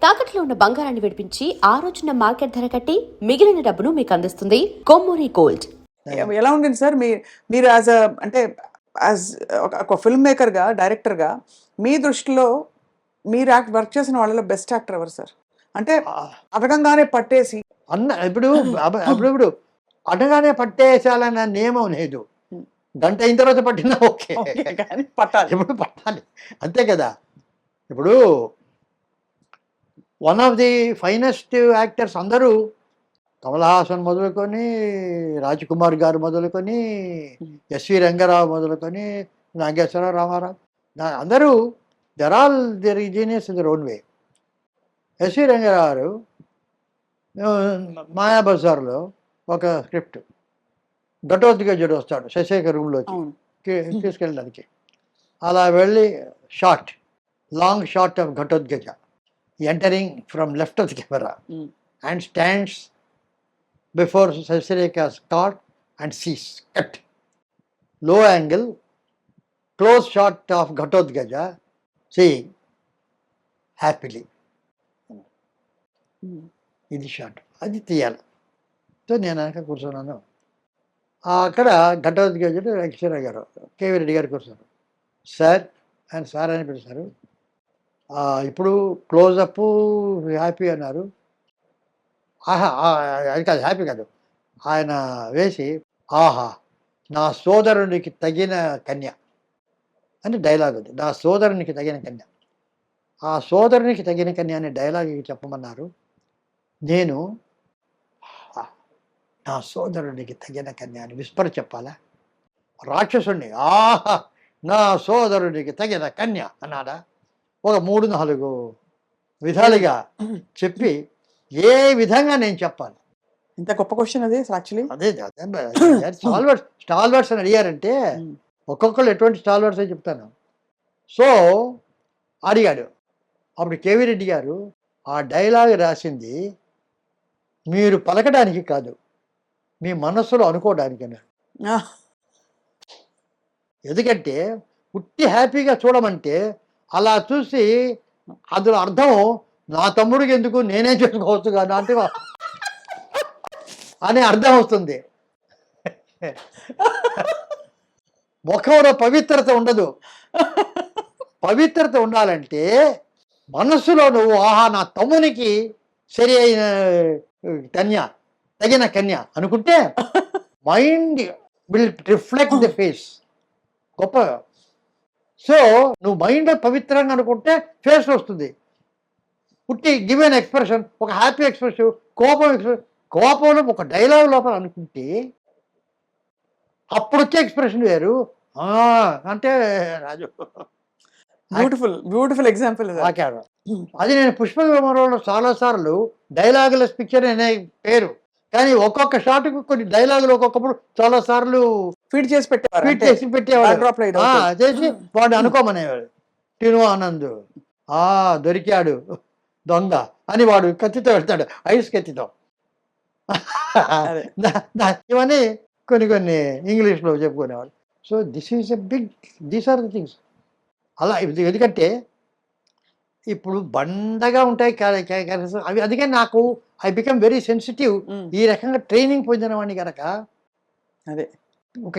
తాకట్లో ఉన్న బంగారాన్ని విడిపించి ఆ రోజున మార్కెట్ ధర కట్టి మిగిలిన డబ్బును మీకు అందిస్తుంది కొమ్మూరి గోల్డ్. ఎలా ఉంటుంది సార్ మీరు యాజ్ అంటే యాజ్ ఒక ఫిల్మ్ మేకర్గా, డైరెక్టర్గా మీ దృష్టిలో మీరు వర్క్ చేసిన వాళ్ళలో బెస్ట్ యాక్టర్ ఎవరు సార్? అంటే అడగంగానే పట్టేసి ఇప్పుడు అడగానే పట్టేసాలన్న నియమం లేదు. గంట అయిన తర్వాత పట్టినా ఓకే, కానీ పట్టాలి, ఇప్పుడు పట్టాలి అంతే కదా. ఇప్పుడు one of the finest actors అందరూ కమల్ హాసన్ మొదలుకొని, రాజ్ కుమార్ గారు మొదలుకొని, ఎస్వి రంగారావు మొదలుకొని, నాగేశ్వరరావు, రామారావు, అందరూ they're all they're genius in their own way. S V Ranga Rao గారు మాయాబజార్లో ఒక స్క్రిప్ట్, ఘటోద్గజుడు వస్తాడు శశేఖర్ రూమ్లోకి తీసుకెళ్ళడానికి. అలా వెళ్ళి short, long short of Ghatotkacha entering from left of the camera and stands before Shashireka's cart and sees. Cut. Low angle, close shot of Ghatotkacha seeing happily. ఇది shot, అది తీయాలి. సో నేను వెనక కూర్చున్నాను. అక్కడ ఘటోద్గజుడు వెంకటేశ్వర గారు, కేవీ రెడ్డి గారు కూర్చున్నారు. సార్ ఆయన సార్ అని పిలిచారు. ఇప్పుడు క్లోజప్ హ్యాపీ అన్నారు. అది కాదు, హ్యాపీ కాదు, ఆయన వేసి ఆహా నా సోదరునికి తగిన కన్య అని డైలాగ్ ఉంది. నా సోదరునికి తగిన కన్య, ఆ సోదరునికి తగిన కన్య అనే డైలాగ్ చెప్పమన్నారు. నేను నా సోదరునికి తగిన కన్య అని విస్పర్ చెప్పాలా? రాక్షసుణ్ణి ఆహా నా సోదరునికి తగిన కన్య అన్నాడా? ఒక 3-4 విధాలుగా చెప్పి ఏ విధంగా నేను చెప్పాలి? ఇంత గొప్ప క్వశ్చన్ అది యాక్చువల్లీ. అదే స్టాల్వర్డ్స్ అని అడిగారంటే ఒక్కొక్కరు ఎటువంటి స్టాల్వర్డ్స్ అని చెప్తాను. సో అడిగాడు. అప్పుడు కేవీ రెడ్డి గారు ఆ డైలాగ్ రాసింది మీరు పలకడానికి కాదు, మీ మనస్సులో అనుకోవడానికి అన్నాడు. ఎందుకంటే ఉట్టి హ్యాపీగా చూడమంటే అలా చూసి అందులో అర్థం నా తమ్ముడికి ఎందుకు, నేనే చేసుకోవచ్చు కదా అంటే అనే అర్థం వస్తుంది. ముఖంలో పవిత్రత ఉండదు. పవిత్రత ఉండాలంటే మనస్సులో నువ్వు ఆహా నా తమ్మునికి సరి అయిన కన్య, తగిన కన్య అనుకుంటే mind will reflect the face. గొప్ప. సో నువ్వు మైండ్ పవిత్రంగా అనుకుంటే ఫేస్ వస్తుంది. పుట్టి గివెన్ ఎక్స్ప్రెషన్, ఒక హ్యాపీ ఎక్స్ప్రెషన్, కోపంలో ఒక డైలాగ్ లోపల అనుకుంటే అప్పుడు వచ్చే ఎక్స్ప్రెషన్ వేరు. అంటే రాజు బ్యూటిఫుల్ ఎగ్జాంపుల్. అది నేను పుష్ప విమానంలో చాలాసార్లు డైలాగులెస్ పిక్చర్ అనే పేరు, కానీ ఒక్కొక్క షాట్కు కొన్ని డైలాగులు ఒక్కొక్కప్పుడు చాలా సార్లు ఫీడ్ చేసి పెట్టేవారు, చేసి వాడు అనుకోమనేవాడు. టిను ఆనంద్ దొరికాడు దొంగ అని వాడు కత్తితో వెళ్తాడు, ఐస్ కత్తితో. ఇవన్నీ కొన్ని ఇంగ్లీష్లో చెప్పుకునేవాడు. So these are the things. అలా ఎందుకంటే ఇప్పుడు బండగా ఉంటాయి క్యారెక్టర్స్ అవి. అందుకే నాకు ఐ బికమ్ వెరీ సెన్సిటివ్. ఈ రకంగా ట్రైనింగ్ పొందిన వాడిని కనుక అదే ఒక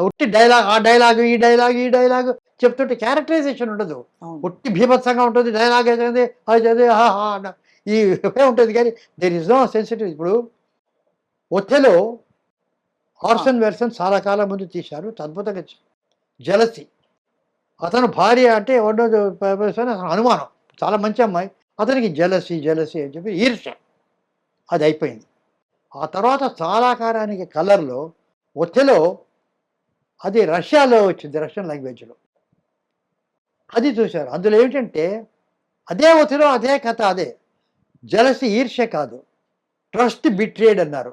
ఉట్టి డైలాగ్, ఆ డైలాగు ఈ డైలాగు చెప్తుంటే క్యారెక్టరైజేషన్ ఉండదు. ఉట్టి భీభత్సంగా ఉంటుంది డైలాగ్, అయితే అది ఈ ఉంటుంది, కానీ దేర్ ఇస్ నో సెన్సిటివ్. ఇప్పుడు ఒథెలో ఆర్సన్ వెల్సన్ చాలా కాలం ముందు తీశారు, అద్భుతంగా. జలసి, అతను భార్య అంటే అనుమానం, చాలా మంచి అమ్మాయి, అతనికి జలసి అని చెప్పి ఈర్ష్య, అది అయిపోయింది. ఆ తర్వాత చాలా కాలానికి కలర్లో ఒథెలో, అది రష్యాలో వచ్చింది, రష్యన్ లాంగ్వేజ్లో, అది చూశారు. అందులో ఏమిటంటే అదే ఒథెలో అదే కథ, అదే జలసి ఈర్ష్య కాదు, ట్రస్ట్ బిట్రేడ్ అన్నారు.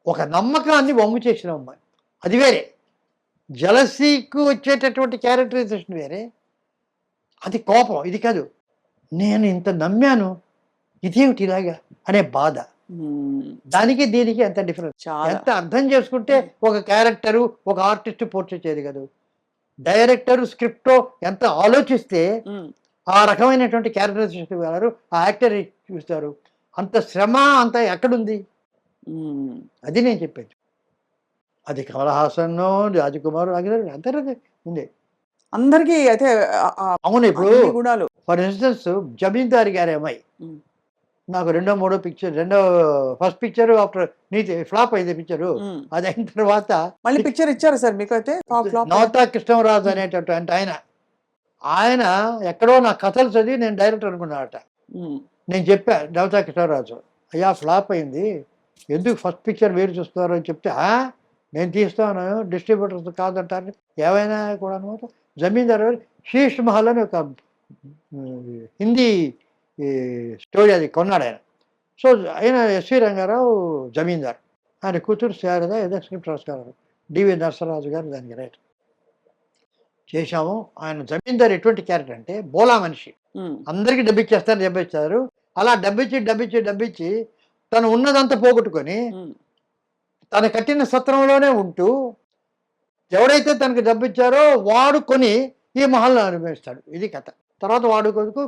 ఒక నమ్మకాన్ని వమ్ము చేసిన అమ్మాయి, అది వేరే. జలసీకు వచ్చేటటువంటి క్యారెక్టరైజేషన్ వేరే, అది కోపం, ఇది కాదు. నేను ఇంత నమ్మాను, ఇదేమిటి ఇలాగా అనే బాధ. దానికి దీనికి ఎంత డిఫరెన్స్, ఎంత అర్థం చేసుకుంటే ఒక క్యారెక్టరు, ఒక ఆర్టిస్ట్ పోర్ట్రేట్ చేయదు కదా. డైరెక్టర్ స్క్రిప్ట్ ఎంత ఆలోచిస్తే ఆ రకమైనటువంటి క్యారెక్టరైజేషన్ గారు ఆ యాక్టర్ చూస్తారు. అంత శ్రమ అంత ఎక్కడుంది? అది నేను చెప్పేది. అది కమల్ హాసన్, రాజకుమార్ అందరూ ఉంది. అందరికీ అయితే అవును. ఇప్పుడు అన్ని గుణాలు. ఫర్ ఇన్స్టెన్స్ 'జమీందార్ గారి అమ్మాయి' ఉమ్, నాకు ఫస్ట్ పిక్చర్ ఆఫ్టర్ నీతి ఫ్లాప్ అయింది పిక్చరు. ఉమ్. అది అయిన తర్వాత మళ్ళీ పిక్చర్ ఇచ్చారు సార్ మీకు అయితే ఫ్లాప్? నవతా కృష్ణరాజు అనేటటువంటి ఆయన ఎక్కడో నా కథలు చదివి నేను డైరెక్టర్ అనుకున్నాడట. నేను చెప్పా నవతా కృష్ణరాజు, అయ్యా ఫ్లాప్ అయింది, ఎందుకు ఫస్ట్ పిక్చర్ మీరు చూస్తున్నారు అని చెప్తే, నేను తీస్తాను డిస్ట్రిబ్యూటర్స్ కాదంటారు ఏమైనా కూడా అనమాట. జమీందార్ గారు శీష్ మహల్ అని ఒక హిందీ స్టోరీ అది కొన్నాడు ఆయన. సో ఆయన ఎస్వి రంగారావు జమీందార్, ఆయన కూతురు శారద ఏదో స్క్రిప్ట్ రాసుకున్నారు, డివి నరసరాజు గారు దానికి రైట్ చేశాము. ఆయన జమీందార్ ఎటువంటి క్యారెక్టర్ అంటే బోలా మనిషి, అందరికీ డబ్బిచ్చేస్తారు. అలా డబ్బిచ్చి తను ఉన్నదంతా పోగొట్టుకొని తను కట్టిన సత్రంలోనే ఉంటూ ఎవడైతే తనకు డబ్బిచ్చారో వాడు కొని ఈ మహల్ని అనుభవిస్తాడు. ఇది కథ. తర్వాత వాడు కొడుకు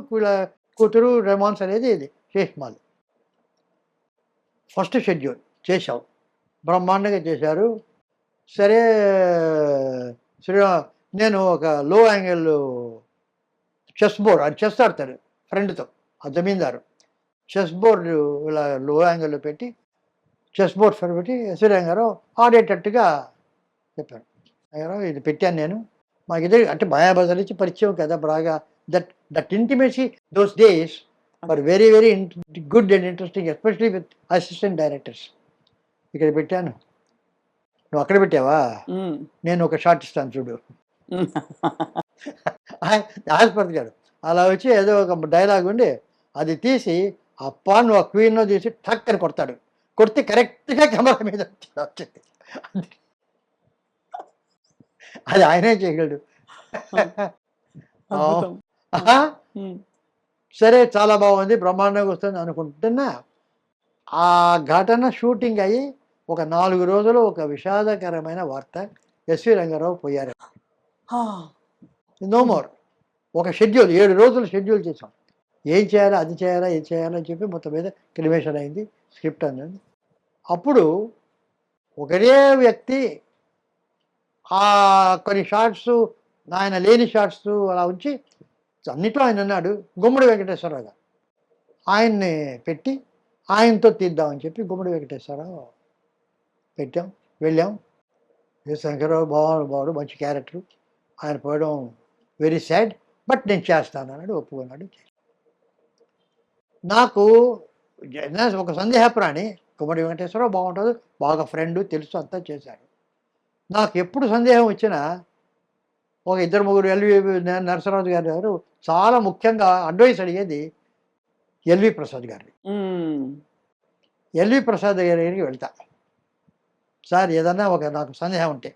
కూతురు రెమాన్స్ అనేది ఇది శేష్ మహల్. ఫస్ట్ షెడ్యూల్ చేశాం, బ్రహ్మాండంగా చేశారు. సరే నేను ఒక లో యాంగిల్ చెస్ బోర్డ్, అది చెస్ ఆడతాడు ఫ్రెండ్తో, ఆ జమీందారు చెస్ బోర్డు ఇలా లో యాంగిల్లో పెట్టి చెస్ బోర్డ్ పెట్టి ఎస్వి రంగారావు ఆడేటట్టుగా చెప్పాను. ఇది పెట్టాను నేను, మాకు ఇదే అంటే మాయాబజార్ నుంచి పరిచయం కదా బాగా. That intimacy those days are very very good and interesting, especially with assistant directors. ఇక్కడ పెట్టాను, నువ్వు అక్కడ పెట్టావా, నేను ఒక షార్ట్ ఇస్తాను చూడు. ఆశపడతాడు. అలా వచ్చి ఏదో ఒక డైలాగ్ ఉండి అది తీసి అప్పా నువ్వు ఆ క్వీన్లో తీసి టక్ అని కొడతాడు. కొడితే కరెక్ట్గా కెమెరా మీద వచ్చింది. అది ఆయనే చేయగలడు. సరే చాలా బాగుంది, బ్రహ్మాండంగా వస్తుంది అనుకుంటున్నా. ఆ ఘటన షూటింగ్ అయ్యి ఒక 4 రోజులు ఒక విషాదకరమైన వార్త, ఎస్వి రంగారావు పోయారు. No more. ఒక షెడ్యూల్ 7 రోజులు షెడ్యూల్ చేసాం, ఏం చేయాలా అది చేయాలా ఇది చేయాలని చెప్పి మొత్తం మీద క్రిమేషన్ అయింది, స్క్రిప్ట్ అనేది. అప్పుడు ఒకరే వ్యక్తి ఆ కొన్ని షార్ట్స్ ఆయన లేని షార్ట్స్ అలా ఉంచి అన్నిట్లో ఆయన ఉన్నాడు, గుమ్మడి వెంకటేశ్వరరావు గారు. ఆయన్ని పెట్టి ఆయనతో తీద్దామని చెప్పి గుమ్మడి వెంకటేశ్వరరావు పెట్టాం, వెళ్ళాం. శంకరరావు బాగున్నాడు, మంచి క్యారెక్టర్, ఆయన పోవడం వెరీ సాడ్, బట్ నేను చేస్తాను అన్నాడు, ఒప్పుకున్నాడు. నాకు ఒక సందేహప్రాణి, గుమ్మడి వెంకటేశ్వరరావు బాగుంటుంది, బాగా ఫ్రెండ్ తెలుసు, అంతా చేశాడు. నాకు ఎప్పుడు సందేహం వచ్చినా ఒక 2-3 ఎల్వి నరసరాజు గారు చాలా ముఖ్యంగా అడ్వైస్ అడిగేది ఎల్వి ప్రసాద్ గారిని. ఎల్వి ప్రసాద్ దగ్గరికి వెళ్తా, సార్ ఏదన్నా నాకు సందేహం ఉంటే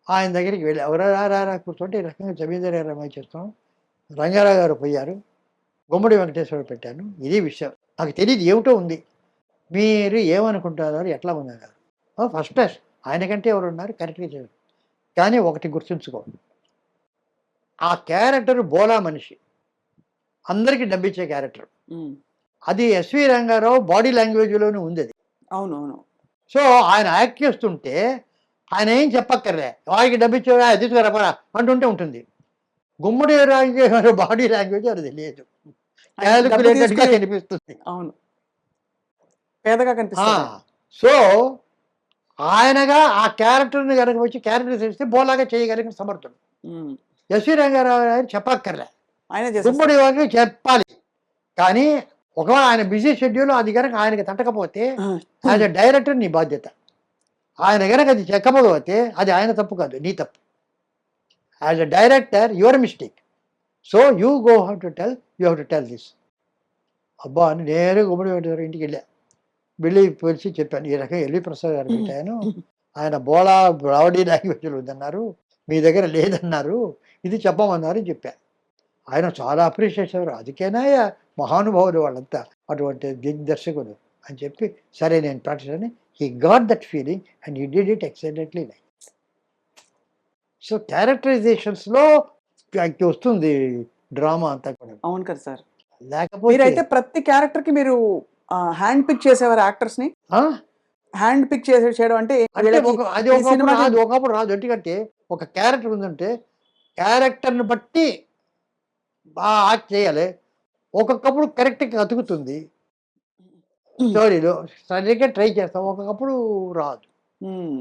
ఆయన దగ్గరికి వెళ్ళి ఎవరా కూర్చుంటే ఈ రకంగా జమీందార్ గారు అమ్మాయి చేస్తాం, రంగారావు గారు పోయారు, గుమ్మడి వెంకటేశ్వర పెట్టాను, ఇది విషయం నాకు తెలియదు, ఏమిటో ఉంది, మీరు ఏమనుకుంటున్నారు, ఎట్లా ఉన్నారు? ఫస్ట్ క్లాస్, ఆయనకంటే ఎవరు ఉన్నారు, కరెక్ట్గా చేయరు. కానీ ఒకటి గుర్తుంచుకో, ఆ క్యారెక్టర్ బోలా మనిషి, అందరికీ డబ్బిచ్చే క్యారెక్టర్. అది ఎస్వి రంగారావు బాడీ లాంగ్వేజ్లోనే ఉంది అది. అవునవును. సో ఆయన యాక్ట్ చేస్తుంటే ఆయన ఏం చెప్పక్కర్లే, వాడికి డబ్బిచ్చే తీసుకురాపరా అంటుంటే ఉంటుంది. గుమ్మడి రాజు బాడీ లాంగ్వేజ్ అది తెలియదు, క్యాలిక్యులేటెడ్గా కనిపిస్తుంది. అవును, పేదగా కనిపిస్తుంది. సో ఆయనగా ఆ క్యారెక్టర్ని కనుక వచ్చి క్యారెక్టర్ చేస్తే బోలాగా చేయగలిగిన సమర్థుడు ఎస్వి రంగారావు గారు చెప్పక్కర్లే, గుమ్మడి వారికి చెప్పాలి. కానీ ఒకవేళ ఆయన బిజీ షెడ్యూల్ అది కనుక ఆయనకి తట్టకపోతే యాజ్ అ డైరెక్టర్ నీ బాధ్యత. ఆయన కనుక అది చెక్కకపోతే అది ఆయన తప్పు కాదు, నీ తప్పు. As a director your mistake. So you go have to tell this. అబ్బా అని నేరుగా గుమ్మడి వెంకటేశ్వర ఇంటికి వెళ్ళి పిలిచి చెప్పాను, ఈ రకంగా ఎల్వి ప్రసాద్ గారు పెట్టాను, ఆయన బోలా బాడీ లాంగ్వేజ్లు ఉందన్నారు, మీ దగ్గర లేదన్నారు, ఇది చెప్పమన్నారు అని చెప్పాను. ఆయన చాలా అప్రిషియేట్ చేశారు, అందుకేనా మహానుభావులు వాళ్ళంతా, అటువంటి దిగ్దర్శకులు అని చెప్పి, సరే నేను ప్రాక్టీస్ అని he got that feeling and he did it excellently like. So క్యారెక్టరైజేషన్స్లో వస్తుంది డ్రామా అంతా కూడా. అవును కదా సార్. లేకపోతే మీరైతే ప్రతి క్యారెక్టర్ కి మీరు హ్యాండ్ పిక్ చేసేవారు యాక్టర్స్ ని. ఆ? హ్యాండ్ పిక్ చేయడం అంటే అంటే వీళ్ళకి అది ఈ ఒకప్పుడు సినిమాకి రాదు, ఒకప్పుడు రాదు. ఎందుకంటే ఒక క్యారెక్టర్ ఉందంటే క్యారెక్టర్ని బట్టి బాగా యాక్ట్ చేయాలి. ఒక్కొక్కప్పుడు కరెక్ట్గా అతుకుతుంది స్టోరీలో, సరిగ్గా ట్రై చేస్తాం, ఒక్కొక్కప్పుడు రాదు. ఉమ్,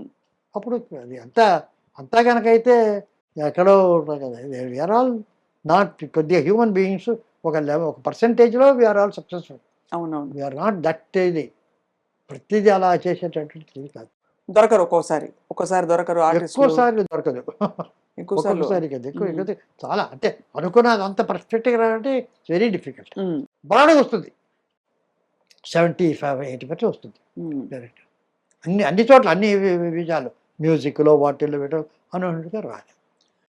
అప్పుడు అది అంతా అంతా కనుకైతే ఎక్కడో ఉంటాం కదా. వీఆర్ ఆల్ నాట్ కొద్దిగా హ్యూమన్ బీయింగ్స్. ఒక ఒక పర్సంటేజ్లో వీఆర్ ఆల్ సక్సెస్ఫుల్. అవునవును. వీఆర్ నాట్ దట్ ఇది ప్రతిదీ అలా చేసేటటువంటి కాదు. దొరకరు ఒక్కోసారి దొరకరు ఎక్కువ ఆర్టిస్టులు. సార్లు దొరకదు. ఎక్కువ సార్లు ఒక్కొక్కసారి కదా, ఎక్కువ ఉమ్, ఎక్కువ చాలా అంటే అనుకున్నది అంత పర్ఫెక్ట్గా రావాలంటే వెరీ డిఫికల్ట్. ఉమ్, బాగానే వస్తుంది, 75-80% వస్తుంది ఉమ్. డైరెక్ట్. అన్ని చోట్ల అన్ని విజయాలు మ్యూజిక్లో వాటిల్లో పెట్టడం అనుకున్నట్టుగా రాలేదు.